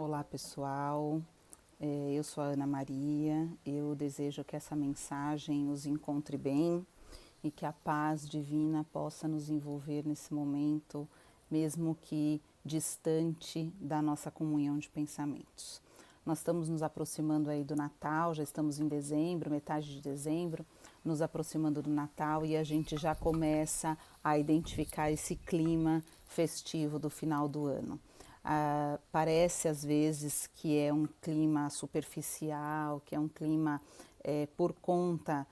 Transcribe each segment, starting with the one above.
Olá pessoal, eu sou a Ana Maria, eu desejo que essa mensagem os encontre bem e que a paz divina possa nos envolver nesse momento, mesmo que distante da nossa comunhão de pensamentos. Nós estamos nos aproximando aí do Natal, já estamos em dezembro, metade de dezembro, nos aproximando do Natal e a gente já começa a identificar esse clima festivo do final do ano. Parece às vezes que é um clima superficial, que é um clima por conta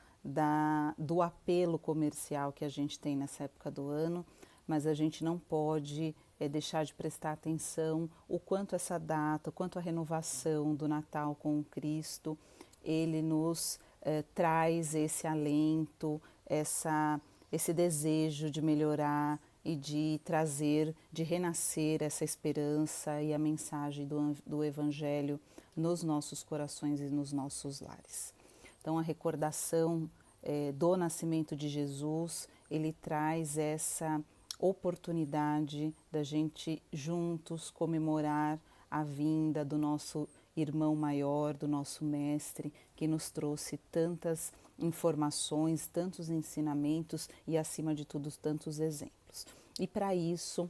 do apelo comercial que a gente tem nessa época do ano, mas a gente não pode deixar de prestar atenção o quanto essa data, o quanto a renovação do Natal com o Cristo, ele nos traz esse alento, esse desejo de melhorar e de trazer, de renascer essa esperança e a mensagem do Evangelho nos nossos corações e nos nossos lares. Então, a recordação do nascimento de Jesus, ele traz essa oportunidade da gente juntos comemorar a vinda do nosso irmão maior, do nosso mestre, que nos trouxe tantas informações, tantos ensinamentos e, acima de tudo, tantos exemplos. E para isso,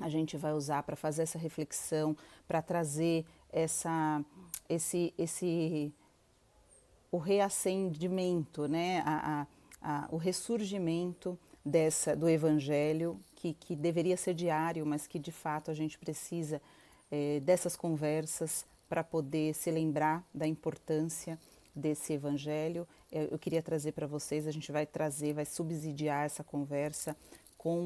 a gente vai usar para fazer essa reflexão, para trazer o reacendimento, né? O ressurgimento do Evangelho, que deveria ser diário, mas que de fato a gente precisa dessas conversas para poder se lembrar da importância desse Evangelho. Eu queria trazer para vocês, a gente vai subsidiar essa conversa com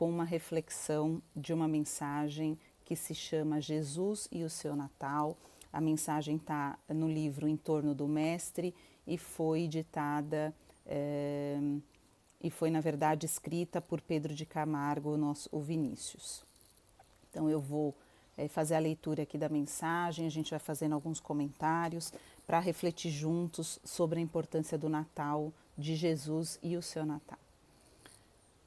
uma reflexão de uma mensagem que se chama Jesus e o seu Natal. A mensagem está no livro Em Torno do Mestre e foi ditada e foi, na verdade, escrita por Pedro de Camargo, o Vinícius. Então eu vou fazer a leitura aqui da mensagem, a gente vai fazendo alguns comentários para refletir juntos sobre a importância do Natal, de Jesus e o seu Natal.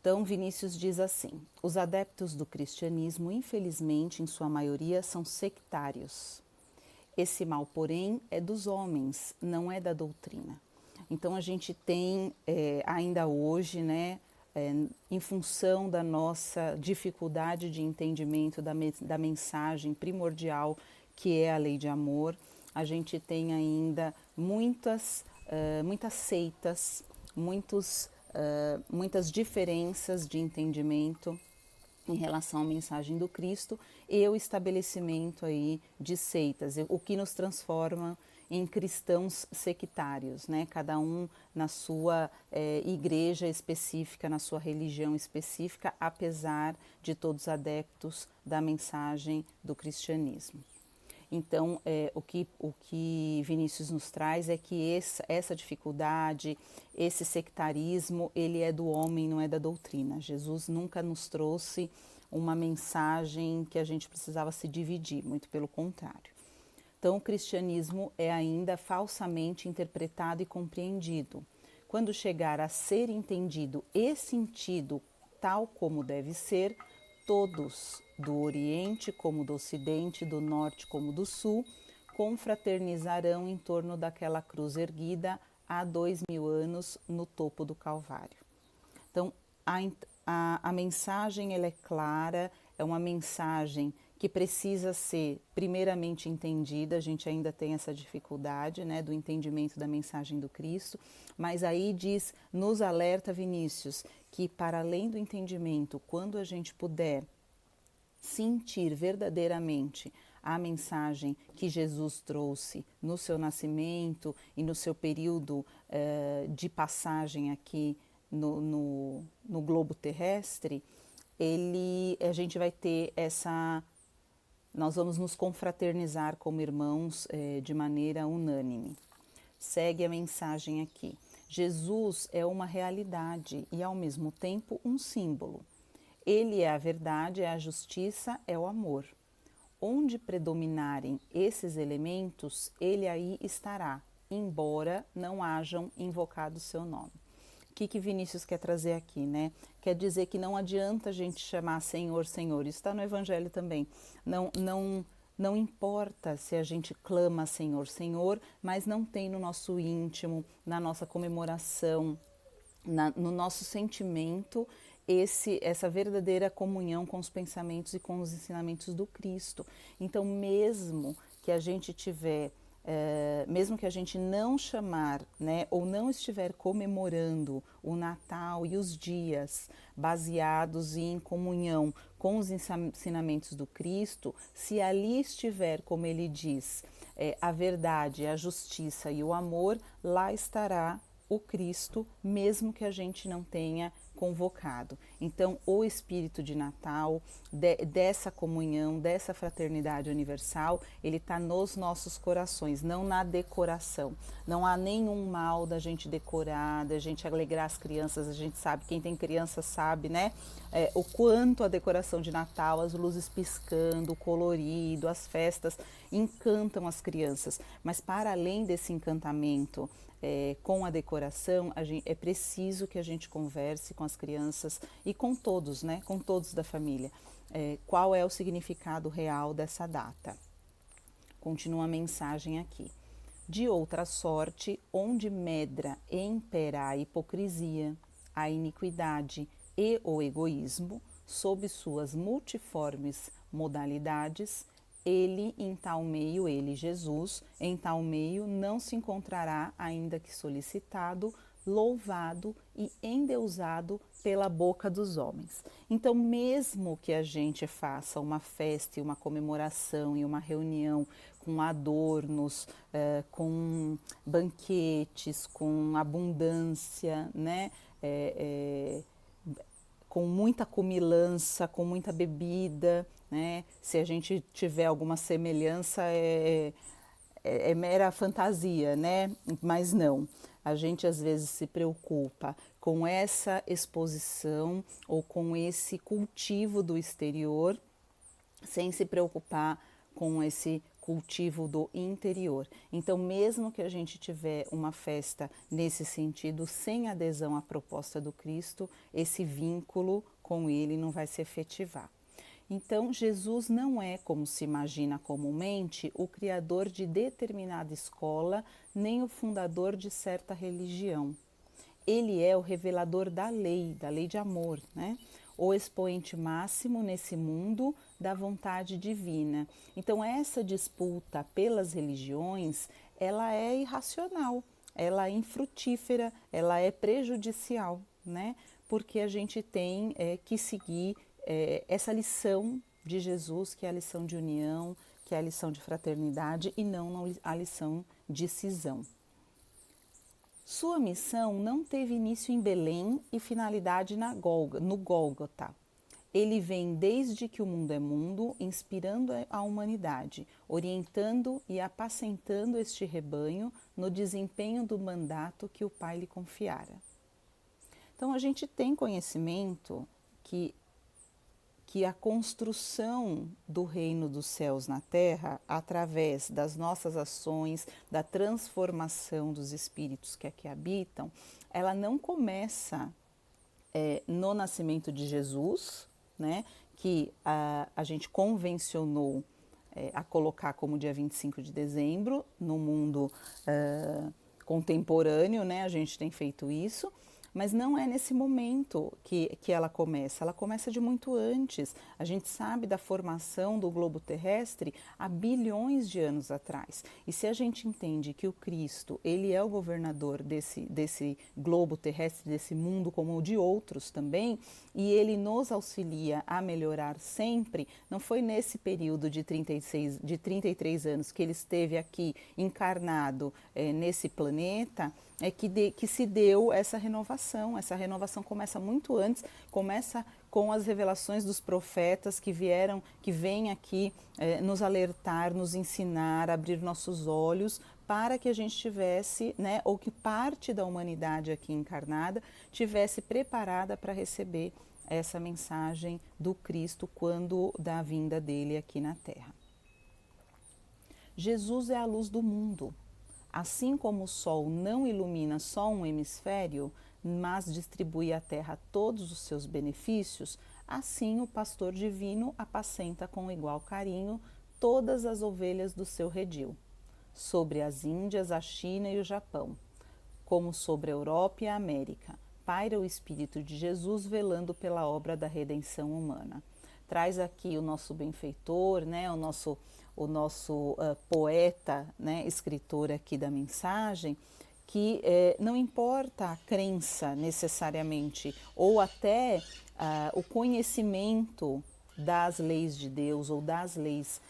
Então, Vinícius diz assim: os adeptos do cristianismo, infelizmente, em sua maioria, são sectários. Esse mal, porém, é dos homens, não é da doutrina. Então, a gente tem ainda hoje, né, em função da nossa dificuldade de entendimento da mensagem primordial, que é a lei de amor, a gente tem ainda muitas seitas, muitas diferenças de entendimento em relação à mensagem do Cristo e o estabelecimento aí de seitas, o que nos transforma em cristãos sectários, né? Cada um na sua igreja específica, na sua religião específica, apesar de todos adeptos da mensagem do cristianismo. Então, o que Vinícius nos traz é que essa dificuldade, esse sectarismo, ele é do homem, não é da doutrina. Jesus nunca nos trouxe uma mensagem que a gente precisava se dividir, muito pelo contrário. Então, o cristianismo é ainda falsamente interpretado e compreendido. Quando chegar a ser entendido e sentido tal como deve ser, todos, do Oriente como do Ocidente, do Norte como do Sul, confraternizarão em torno daquela cruz erguida há 2000 anos no topo do Calvário. Então, a mensagem ela é clara, é uma mensagem que precisa ser primeiramente entendida, a gente ainda tem essa dificuldade, né, do entendimento da mensagem do Cristo, mas aí nos alerta Vinícius, que para além do entendimento, quando a gente puder sentir verdadeiramente a mensagem que Jesus trouxe no seu nascimento e no seu período de passagem aqui no globo terrestre, a gente vai ter nós vamos nos confraternizar como irmãos de maneira unânime. Segue a mensagem aqui. Jesus é uma realidade e, ao mesmo tempo, um símbolo. Ele é a verdade, é a justiça, é o amor. Onde predominarem esses elementos, ele aí estará, embora não hajam invocado seu nome. que Vinícius quer trazer aqui, né? Quer dizer que não adianta a gente chamar Senhor, Senhor. Isso está no Evangelho também. Não importa se a gente clama Senhor, Senhor, mas não tem no nosso íntimo, na nossa comemoração, no nosso sentimento, essa verdadeira comunhão com os pensamentos e com os ensinamentos do Cristo. Então, mesmo que a gente tiver, mesmo que a gente não chamar, né, ou não estiver comemorando o Natal e os dias baseados em comunhão com os ensinamentos do Cristo, se ali estiver, como ele diz, a verdade, a justiça e o amor, lá estará o Cristo, mesmo que a gente não tenha convocado. Então, o espírito de Natal, dessa comunhão, dessa fraternidade universal, ele está nos nossos corações, não na decoração. Não há nenhum mal da gente decorar, da gente alegrar as crianças. A gente sabe, quem tem criança sabe, né? O quanto a decoração de Natal, as luzes piscando, o colorido, as festas encantam as crianças. Mas para além desse encantamento, com a decoração, é preciso que a gente converse com as crianças e com todos, né? Com todos da família. Qual é o significado real dessa data? Continua a mensagem aqui. De outra sorte, onde medra e impera a hipocrisia, a iniquidade e o egoísmo, sob suas multiformes modalidades, ele, Jesus, em tal meio não se encontrará, ainda que solicitado, louvado e endeusado pela boca dos homens. Então, mesmo que a gente faça uma festa e uma comemoração e uma reunião com adornos, com banquetes, com abundância, né? Com muita comilança, com muita bebida, né? Se a gente tiver alguma semelhança, é mera fantasia, né? Mas não. A gente às vezes se preocupa com essa exposição ou com esse cultivo do exterior, sem se preocupar com esse cultivo do interior. Então, mesmo que a gente tiver uma festa nesse sentido, sem adesão à proposta do Cristo, esse vínculo com ele não vai se efetivar. Então, Jesus não é, como se imagina comumente, o criador de determinada escola, nem o fundador de certa religião. Ele é o revelador da lei de amor, né? O expoente máximo nesse mundo da vontade divina. Então, essa disputa pelas religiões, ela é irracional, ela é infrutífera, ela é prejudicial, né? Porque a gente tem que seguir essa lição de Jesus, que é a lição de união, que é a lição de fraternidade e não a lição de cisão. Sua missão não teve início em Belém e finalidade no Gólgota. Ele vem desde que o mundo é mundo, inspirando a humanidade, orientando e apacentando este rebanho no desempenho do mandato que o Pai lhe confiara. Então, a gente tem conhecimento que a construção do reino dos céus na terra, através das nossas ações, da transformação dos espíritos que aqui habitam, ela não começa no nascimento de Jesus, né, que a gente convencionou a colocar como dia 25 de dezembro, no mundo contemporâneo, né, a gente tem feito isso. Mas não é nesse momento que ela começa de muito antes. A gente sabe da formação do globo terrestre há bilhões de anos atrás. E se a gente entende que o Cristo, ele é o governador desse globo terrestre, desse mundo como o de outros também, e ele nos auxilia a melhorar sempre, não foi nesse período de 33 anos que ele esteve aqui encarnado nesse planeta, que se deu essa renovação. Essa renovação começa muito antes, começa com as revelações dos profetas que vêm aqui nos alertar, nos ensinar, abrir nossos olhos para que a gente tivesse, né, ou que parte da humanidade aqui encarnada tivesse preparada para receber essa mensagem do Cristo quando da vinda dele aqui na Terra. Jesus é a luz do mundo. Assim como o Sol não ilumina só um hemisfério, mas distribui à terra todos os seus benefícios, assim o pastor divino apacenta com igual carinho todas as ovelhas do seu redil. Sobre as Índias, a China e o Japão, como sobre a Europa e a América, paira o Espírito de Jesus velando pela obra da redenção humana. Traz aqui o nosso benfeitor, né, o nosso poeta, né, escritor aqui da mensagem, que não importa a crença necessariamente, ou até o conhecimento das leis de Deus ou das leis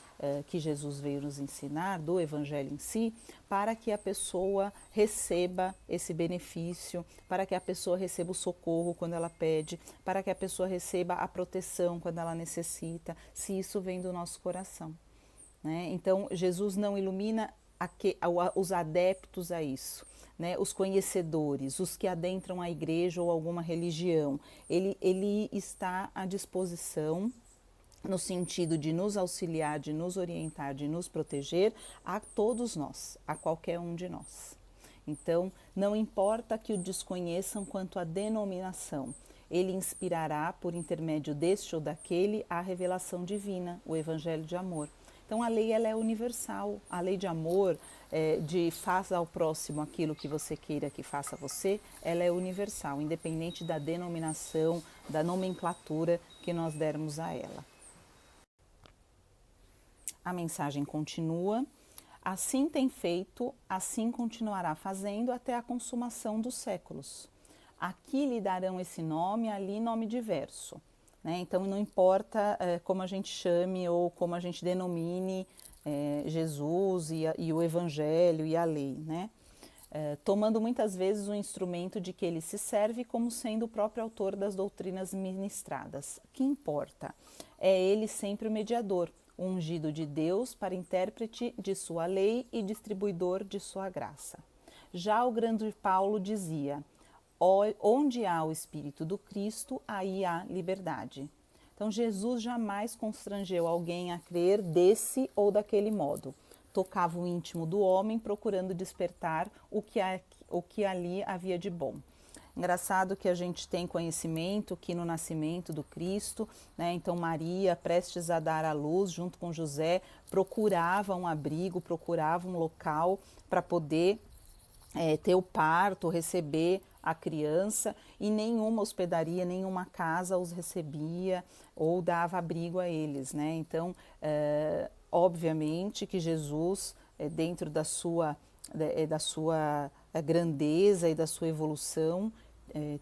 que Jesus veio nos ensinar, do Evangelho em si, para que a pessoa receba esse benefício, para que a pessoa receba o socorro quando ela pede, para que a pessoa receba a proteção quando ela necessita, se isso vem do nosso coração, né? Então, Jesus não ilumina os adeptos a isso, né? Os conhecedores, os que adentram a igreja ou alguma religião. Ele está à disposição no sentido de nos auxiliar, de nos orientar, de nos proteger a todos nós, a qualquer um de nós. Então, não importa que o desconheçam quanto à denominação, ele inspirará, por intermédio deste ou daquele, a revelação divina, o evangelho de amor. Então, a lei ela é universal, a lei de amor, de faça ao próximo aquilo que você queira que faça a você, ela é universal, independente da denominação, da nomenclatura que nós dermos a ela. A mensagem continua: assim tem feito, assim continuará fazendo até a consumação dos séculos. Aqui lhe darão esse nome, ali nome diverso, né? Então não importa como a gente chame ou como a gente denomine Jesus e o Evangelho e a lei, né? Tomando muitas vezes o instrumento de que ele se serve como sendo o próprio autor das doutrinas ministradas. O que importa? É ele sempre o mediador, ungido de Deus para intérprete de sua lei e distribuidor de sua graça. Já o grande Paulo dizia: onde há o Espírito do Cristo, aí há liberdade. Então Jesus jamais constrangeu alguém a crer desse ou daquele modo. Tocava o íntimo do homem, procurando despertar o que ali havia de bom. Engraçado que a gente tem conhecimento que no nascimento do Cristo, né, então Maria, prestes a dar à luz, junto com José, procurava um abrigo, procurava um local para poder ter o parto, receber a criança, e nenhuma hospedaria, nenhuma casa os recebia ou dava abrigo a eles, né? Então, obviamente que Jesus, dentro da sua grandeza e da sua evolução,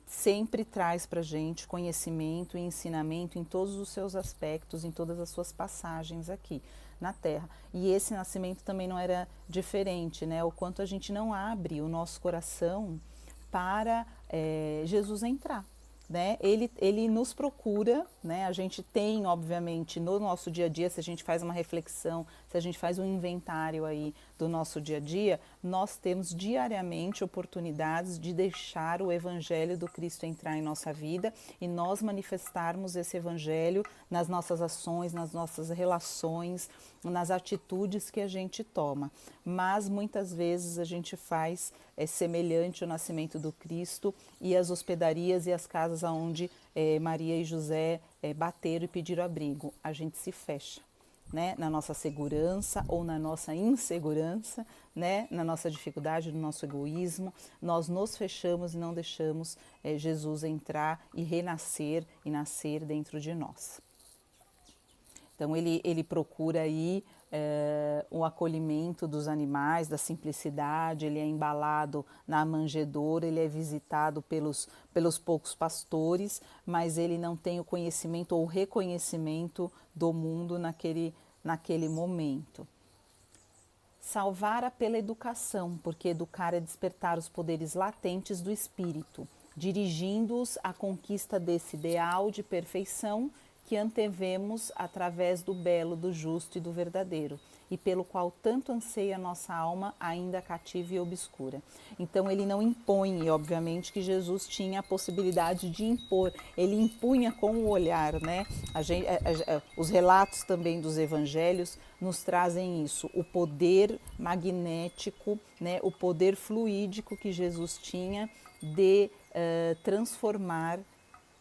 sempre traz para a gente conhecimento e ensinamento em todos os seus aspectos, em todas as suas passagens aqui na Terra. E esse nascimento também não era diferente, né? O quanto a gente não abre o nosso coração para Jesus entrar, né? Ele nos procura, né? A gente tem, obviamente, no nosso dia a dia, se a gente faz uma reflexão, se a gente faz um inventário aí do nosso dia a dia, nós temos diariamente oportunidades de deixar o Evangelho do Cristo entrar em nossa vida e nós manifestarmos esse Evangelho nas nossas ações, nas nossas relações, nas atitudes que a gente toma. Mas muitas vezes a gente faz semelhante ao nascimento do Cristo e as hospedarias e as casas onde Maria e José bateram e pediram abrigo. A gente se fecha, né? Na nossa segurança ou na nossa insegurança, né? Na nossa dificuldade, no nosso egoísmo, nós nos fechamos e não deixamos Jesus entrar e renascer e nascer dentro de nós. Então ele procura aí o acolhimento dos animais, da simplicidade, ele é embalado na manjedoura, ele é visitado pelos poucos pastores, mas ele não tem o conhecimento ou o reconhecimento do mundo naquele momento. Salvara pela educação, porque educar é despertar os poderes latentes do espírito, dirigindo-os à conquista desse ideal de perfeição que antevemos através do belo, do justo e do verdadeiro, e pelo qual tanto anseia a nossa alma, ainda cativa e obscura. Então ele não impõe, e obviamente que Jesus tinha a possibilidade de impor, ele impunha com o olhar, né? Os relatos também dos evangelhos nos trazem isso, o poder magnético, né? O poder fluídico que Jesus tinha de transformar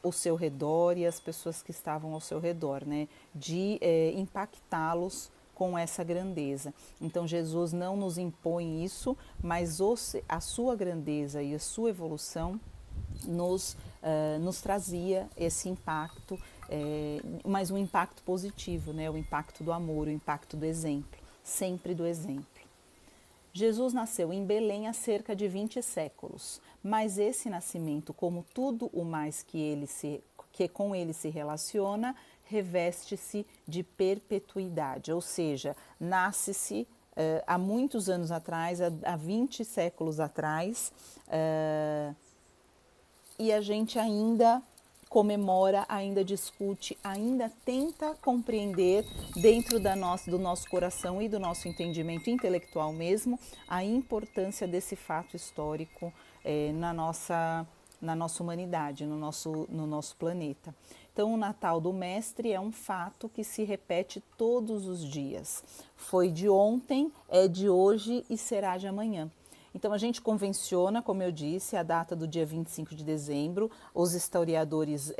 o seu redor e as pessoas que estavam ao seu redor, né? De impactá-los com essa grandeza. Então Jesus não nos impõe isso, mas a sua grandeza e a sua evolução nos trazia esse impacto, mas um impacto positivo, né? O impacto do amor, o impacto do exemplo, sempre do exemplo. Jesus nasceu em Belém há cerca de 20 séculos, mas esse nascimento, como tudo o mais que com ele se relaciona, reveste-se de perpetuidade, ou seja, nasce-se há muitos anos atrás, há 20 séculos atrás, e a gente ainda comemora, ainda discute, ainda tenta compreender dentro do nosso coração e do nosso entendimento intelectual mesmo a importância desse fato histórico na nossa humanidade, no nosso planeta. Então, o Natal do Mestre é um fato que se repete todos os dias. Foi de ontem, é de hoje e será de amanhã. Então, a gente convenciona, como eu disse, a data do dia 25 de dezembro. Os historiadores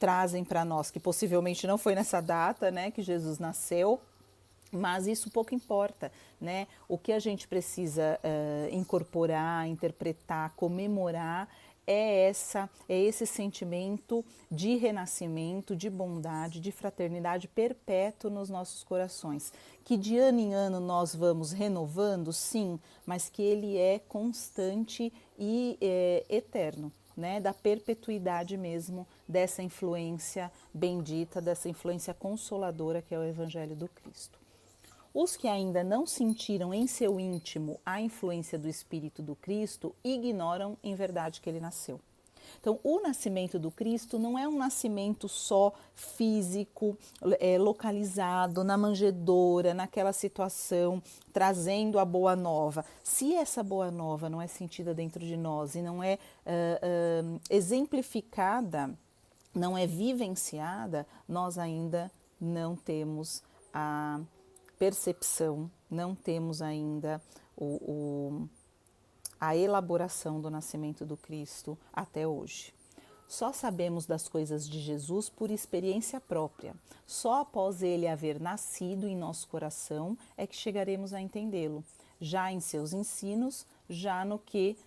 trazem para nós que possivelmente não foi nessa data, né, que Jesus nasceu, mas isso pouco importa, né? O que a gente precisa incorporar, interpretar, comemorar é esse sentimento de renascimento, de bondade, de fraternidade perpétuo nos nossos corações, que de ano em ano nós vamos renovando, sim, mas que ele é constante e eterno, né? Da perpetuidade mesmo dessa influência bendita, dessa influência consoladora que é o Evangelho do Cristo. Os que ainda não sentiram em seu íntimo a influência do Espírito do Cristo ignoram em verdade que ele nasceu. Então, o nascimento do Cristo não é um nascimento só físico, localizado na manjedoura, naquela situação, trazendo a boa nova. Se essa boa nova não é sentida dentro de nós e não é exemplificada, não é vivenciada, nós ainda não temos a percepção, não temos ainda a elaboração do nascimento do Cristo até hoje. Só sabemos das coisas de Jesus por experiência própria. Só após ele haver nascido em nosso coração é que chegaremos a entendê-lo, já em seus ensinos, já no que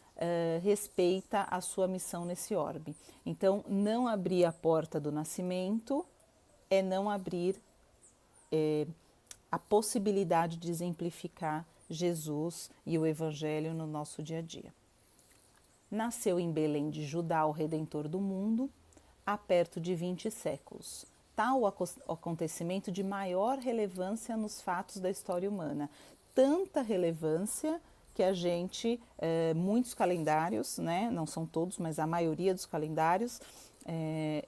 respeita a sua missão nesse orbe. Então, não abrir a porta do nascimento é não abrir a possibilidade de exemplificar Jesus e o Evangelho no nosso dia a dia. Nasceu em Belém de Judá o Redentor do mundo, há perto de 20 séculos. Tal acontecimento de maior relevância nos fatos da história humana. Tanta relevância que a gente, muitos calendários, né, não são todos, mas a maioria dos calendários,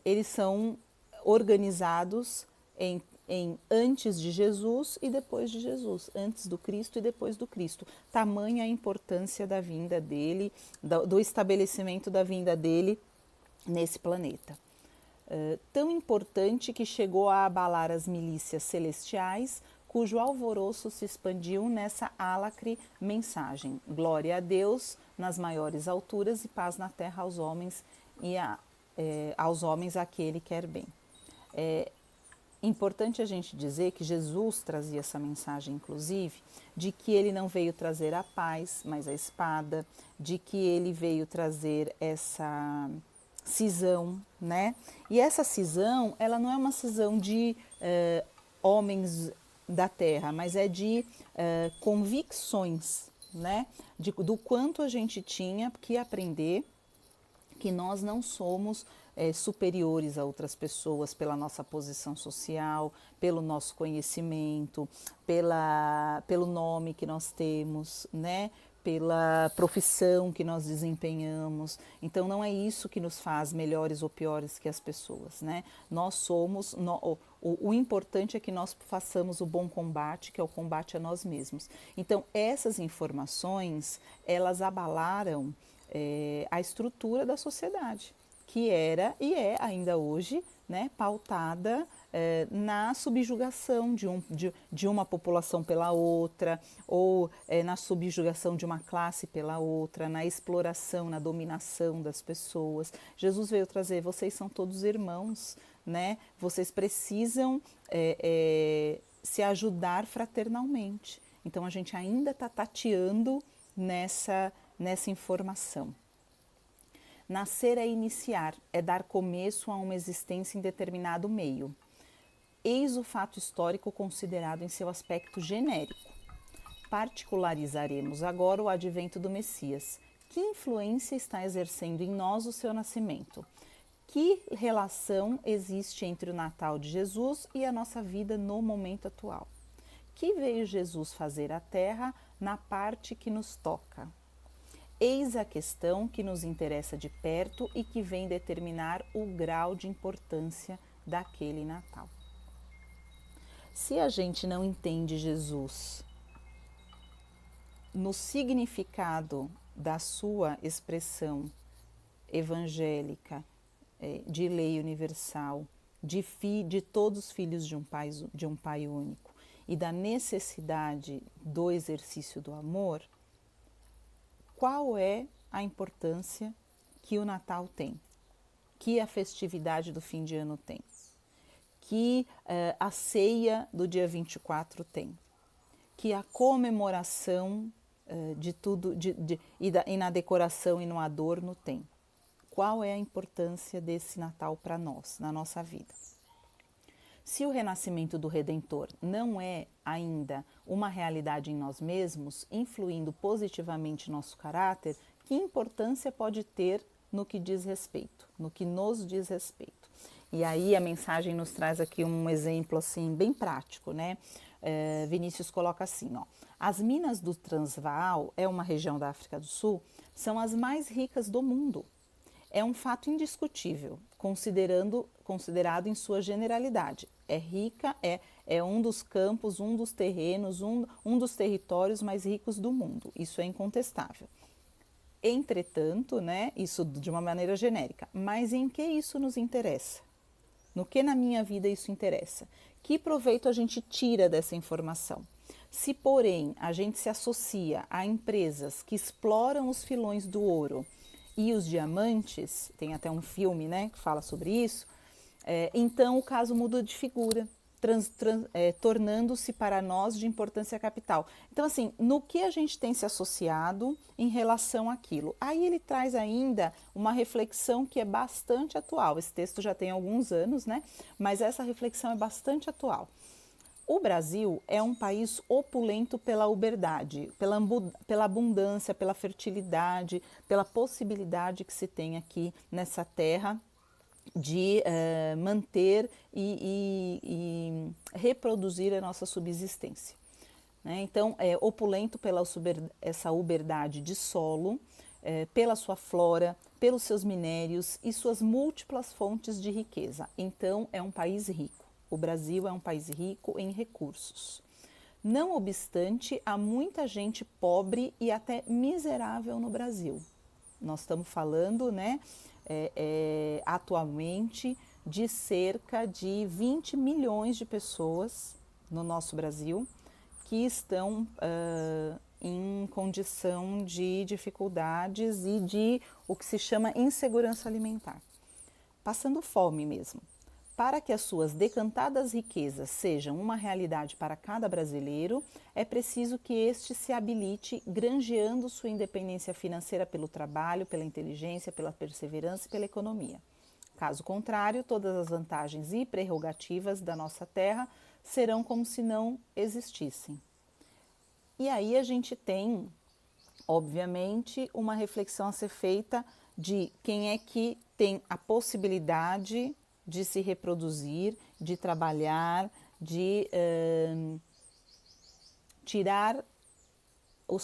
eles são organizados em antes de Jesus e depois de Jesus, antes do Cristo e depois do Cristo. Tamanha a importância da vinda dele, do estabelecimento da vinda dele nesse planeta. Tão importante que chegou a abalar as milícias celestiais, cujo alvoroço se expandiu nessa álacre mensagem. Glória a Deus nas maiores alturas e paz na terra aos homens e aos homens a que ele quer bem. Importante a gente dizer que Jesus trazia essa mensagem, inclusive, de que ele não veio trazer a paz, mas a espada, de que ele veio trazer essa cisão, né? E essa cisão, ela não é uma cisão de homens da terra, mas é de convicções, né? Do quanto a gente tinha que aprender que nós não somos superiores a outras pessoas pela nossa posição social, pelo nosso conhecimento, pelo nome que nós temos, né? Pela profissão que nós desempenhamos. Então não é isso que nos faz melhores ou piores que as pessoas, né? Nós somos, o importante é que nós façamos o bom combate, que é o combate a nós mesmos. Então essas informações, elas abalaram a estrutura da sociedade, que era e é ainda hoje, né, pautada na subjugação de uma população pela outra, ou na subjugação de uma classe pela outra, na exploração, na dominação das pessoas. Jesus veio trazer, vocês são todos irmãos, né? Vocês precisam se ajudar fraternalmente. Então a gente ainda está tateando nessa informação. Nascer é iniciar, é dar começo a uma existência em determinado meio. Eis o fato histórico considerado em seu aspecto genérico. Particularizaremos agora o advento do Messias. Que influência está exercendo em nós o seu nascimento? Que relação existe entre o Natal de Jesus e a nossa vida no momento atual? Que veio Jesus fazer à Terra na parte que nos toca? Eis a questão que nos interessa de perto e que vem determinar o grau de importância daquele Natal. Se a gente não entende Jesus no significado da sua expressão evangélica, de lei universal, de todos os filhos de um pai único e da necessidade do exercício do amor, qual é a importância que o Natal tem, que a festividade do fim de ano tem, que a ceia do dia 24 tem, que a comemoração de tudo e na decoração e no adorno tem. Qual é a importância desse Natal para nós, na nossa vida? Se o renascimento do Redentor não é ainda uma realidade em nós mesmos, influindo positivamente nosso caráter, que importância pode ter no que diz respeito, no que nos diz respeito? E aí a mensagem nos traz aqui um exemplo assim bem prático, né? Vinícius coloca assim, ó: as minas do Transvaal, é uma região da África do Sul, são as mais ricas do mundo. É um fato indiscutível, considerado em sua generalidade. É rica, é um dos campos, um dos terrenos, um dos territórios mais ricos do mundo. Isso é incontestável. Entretanto, né, isso de uma maneira genérica, mas em que isso nos interessa? No que na minha vida isso interessa? Que proveito a gente tira dessa informação? Se, porém, a gente se associa a empresas que exploram os filões do ouro e os diamantes, tem até um filme, né, que fala sobre isso, então o caso muda de figura, tornando-se para nós de importância capital. Então, assim, no que a gente tem se associado em relação àquilo? Aí ele traz ainda uma reflexão que é bastante atual. Esse texto já tem alguns anos, né? Mas essa reflexão é bastante atual. O Brasil é um país opulento pela uberdade, pela abundância, pela fertilidade, pela possibilidade que se tem aqui nessa terra de manter e reproduzir a nossa subsistência, né? Então, é opulento pela essa uberdade de solo, pela sua flora, pelos seus minérios e suas múltiplas fontes de riqueza. Então, é um país rico. O Brasil é um país rico em recursos. Não obstante, há muita gente pobre e até miserável no Brasil. Nós estamos falando, né, atualmente de cerca de 20 milhões de pessoas no nosso Brasil que estão em condição de dificuldades e de o que se chama insegurança alimentar, passando fome mesmo. Para que as suas decantadas riquezas sejam uma realidade para cada brasileiro, é preciso que este se habilite granjeando sua independência financeira pelo trabalho, pela inteligência, pela perseverança e pela economia. Caso contrário, todas as vantagens e prerrogativas da nossa terra serão como se não existissem. E aí a gente tem, obviamente, uma reflexão a ser feita de quem é que tem a possibilidade de se reproduzir, de trabalhar, de tirar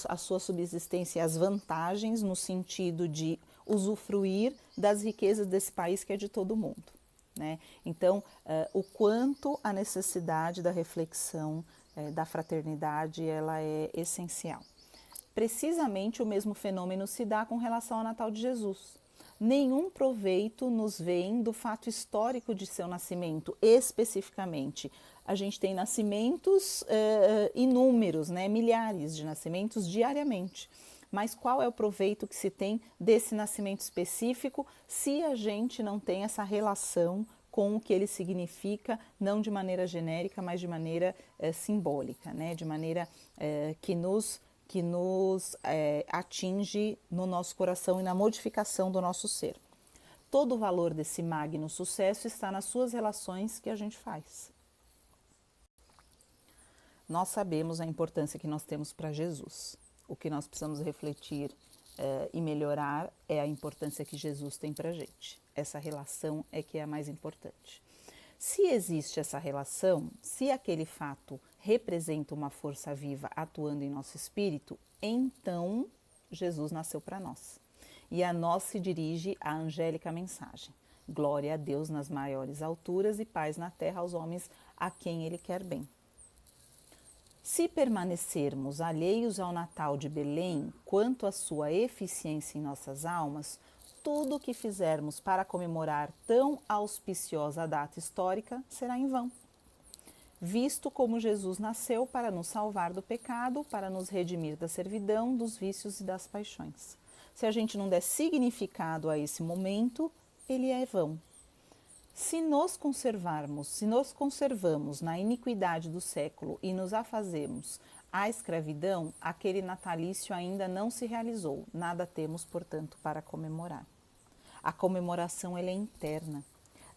a sua subsistência e as vantagens no sentido de usufruir das riquezas desse país que é de todo mundo, né? Então, o quanto a necessidade da reflexão, da fraternidade, ela é essencial. Precisamente o mesmo fenômeno se dá com relação ao Natal de Jesus. nenhum proveito nos vem do fato histórico de seu nascimento, especificamente. A gente tem nascimentos inúmeros, né? Milhares de nascimentos diariamente. Mas qual é o proveito que se tem desse nascimento específico se a gente não tem essa relação com o que ele significa, não de maneira genérica, mas de maneira simbólica, né? De maneira que nos atinge no nosso coração e na modificação do nosso ser. Todo o valor desse magno sucesso está nas suas relações que a gente faz. Nós sabemos a importância que nós temos para Jesus. O que nós precisamos refletir e melhorar é a importância que Jesus tem para a gente. Essa relação é que é a mais importante. Se existe essa relação, se aquele fato representa uma força viva atuando em nosso espírito, então Jesus nasceu para nós. E a nós se dirige a angélica mensagem. Glória a Deus nas maiores alturas e paz na terra aos homens a quem Ele quer bem. Se permanecermos alheios ao Natal de Belém quanto à sua eficiência em nossas almas, tudo o que fizermos para comemorar tão auspiciosa data histórica será em vão. Visto como Jesus nasceu para nos salvar do pecado, para nos redimir da servidão, dos vícios e das paixões. Se a gente não der significado a esse momento, ele é vão. Se nos conservamos na iniquidade do século e nos afazemos à escravidão, aquele natalício ainda não se realizou. Nada temos, portanto, para comemorar. A comemoração ela é interna.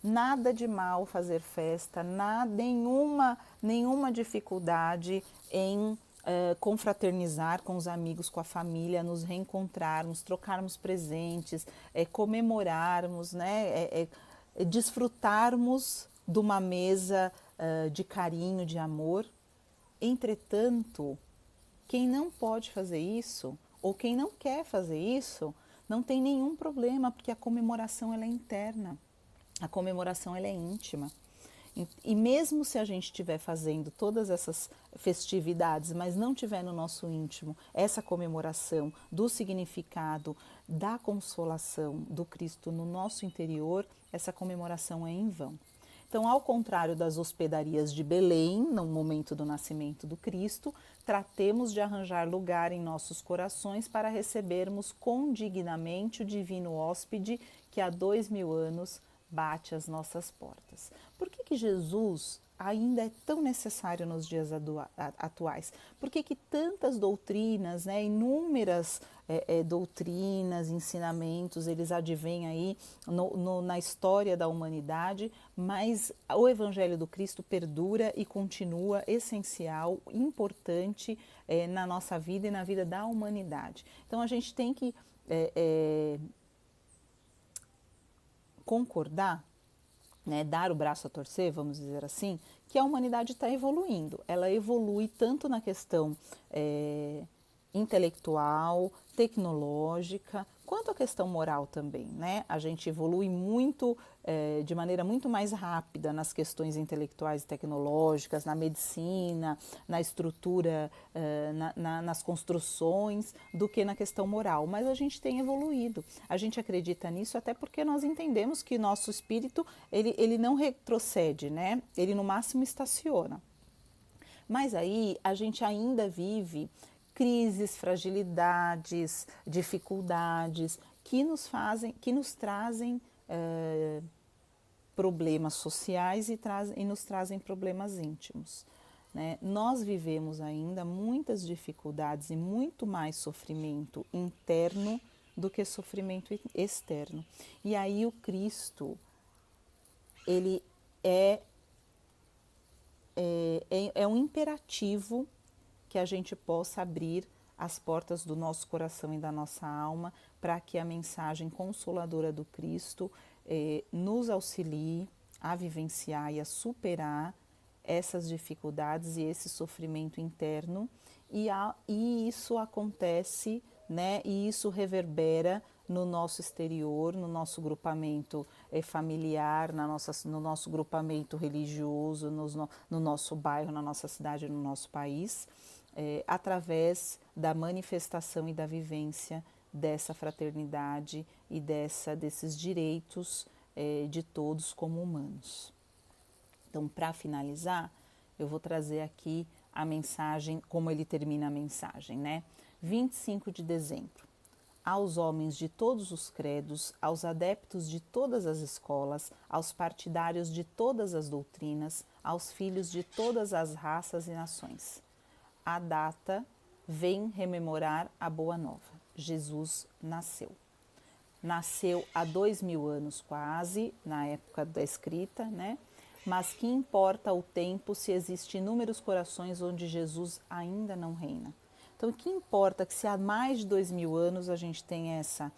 Nada de mal fazer festa, nenhuma dificuldade em confraternizar com os amigos, com a família, nos reencontrarmos, trocarmos presentes, comemorarmos, né? Desfrutarmos de uma mesa de carinho, de amor. Entretanto, quem não pode fazer isso, ou quem não quer fazer isso, não tem nenhum problema, porque a comemoração ela é interna, a comemoração ela é íntima. E mesmo se a gente estiver fazendo todas essas festividades, mas não tiver no nosso íntimo essa comemoração do significado, da consolação do Cristo no nosso interior, essa comemoração é em vão. Então, ao contrário das hospedarias de Belém, no momento do nascimento do Cristo, tratemos de arranjar lugar em nossos corações para recebermos condignamente o divino hóspede que há 2000 anos bate às nossas portas. Por que Jesus ainda é tão necessário nos dias atuais? Por que tantas doutrinas, né, inúmeras doutrinas, ensinamentos, eles advêm aí na história da humanidade, mas o Evangelho do Cristo perdura e continua essencial, importante na nossa vida e na vida da humanidade. Então a gente tem que concordar, né, dar o braço a torcer, vamos dizer assim, que a humanidade está evoluindo. Ela evolui tanto na questão intelectual, tecnológica, quanto a questão moral também, né? A gente evolui muito, de maneira muito mais rápida nas questões intelectuais e tecnológicas, na medicina, na estrutura, nas construções, do que na questão moral. Mas a gente tem evoluído. A gente acredita nisso até porque nós entendemos que nosso espírito, ele não retrocede, né? Ele no máximo estaciona. Mas aí a gente ainda vive crises, fragilidades, dificuldades que nos trazem problemas sociais e nos trazem problemas íntimos, né? Nós vivemos ainda muitas dificuldades e muito mais sofrimento interno do que sofrimento externo. E aí o Cristo, ele é um imperativo que a gente possa abrir as portas do nosso coração e da nossa alma para que a mensagem consoladora do Cristo nos auxilie a vivenciar e a superar essas dificuldades e esse sofrimento interno, e isso acontece, né, e isso reverbera no nosso exterior, no nosso grupamento familiar, no nosso grupamento religioso, no nosso bairro, na nossa cidade, no nosso país, através da manifestação e da vivência dessa fraternidade e desses direitos de todos como humanos. Então, para finalizar, eu vou trazer aqui a mensagem, como ele termina a mensagem, né? 25 de dezembro. Aos homens de todos os credos, aos adeptos de todas as escolas, aos partidários de todas as doutrinas, aos filhos de todas as raças e nações. A data vem rememorar a boa nova. Jesus nasceu. Nasceu há 2000 anos quase, na época da escrita, né? Mas que importa o tempo se existem inúmeros corações onde Jesus ainda não reina? Então, o que importa que se há mais de 2000 anos a gente tem essa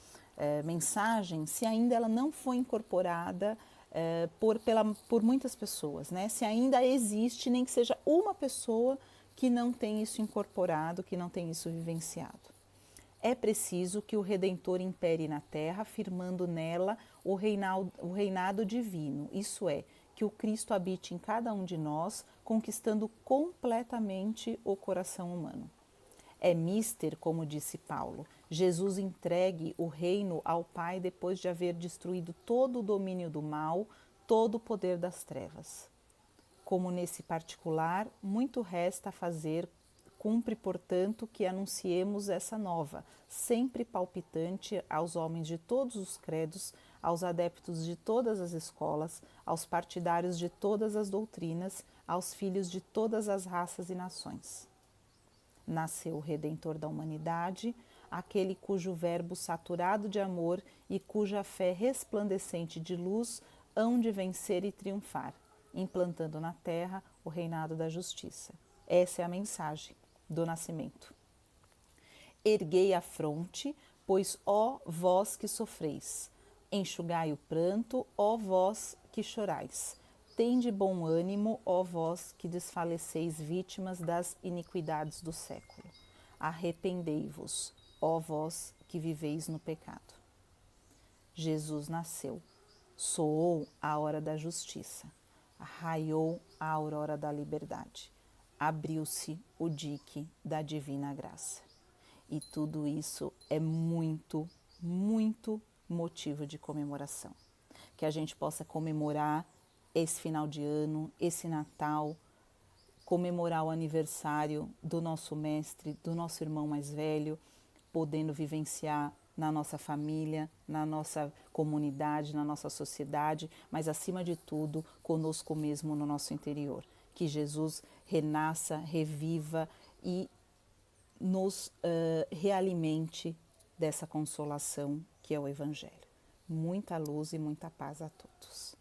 mensagem, se ainda ela não foi incorporada por muitas pessoas, né? Se ainda existe, nem que seja uma pessoa que não tem isso incorporado, que não tem isso vivenciado. É preciso que o Redentor impere na terra, firmando nela o reinado divino, isso é, que o Cristo habite em cada um de nós, conquistando completamente o coração humano. É mister, como disse Paulo, Jesus entregue o reino ao Pai depois de haver destruído todo o domínio do mal, todo o poder das trevas. Como nesse particular, muito resta a fazer, cumpre, portanto, que anunciemos essa nova, sempre palpitante aos homens de todos os credos, aos adeptos de todas as escolas, aos partidários de todas as doutrinas, aos filhos de todas as raças e nações. Nasceu o Redentor da humanidade, aquele cujo verbo saturado de amor e cuja fé resplandecente de luz hão de vencer e triunfar, implantando na terra o reinado da justiça. Essa é a mensagem do nascimento. Erguei a fronte, pois, ó vós que sofreis, enxugai o pranto, ó vós que chorais. Tende bom ânimo, ó vós que desfaleceis vítimas das iniquidades do século. Arrependei-vos, ó vós que viveis no pecado. Jesus nasceu, soou a hora da justiça, raiou a aurora da liberdade, abriu-se o dique da divina graça. E tudo isso é muito, muito motivo de comemoração. Que a gente possa comemorar esse final de ano, esse Natal, comemorar o aniversário do nosso mestre, do nosso irmão mais velho, podendo vivenciar na nossa família, na nossa comunidade, na nossa sociedade, mas acima de tudo, conosco mesmo no nosso interior. Que Jesus renasça, reviva e nos realimente dessa consolação que é o Evangelho. Muita luz e muita paz a todos.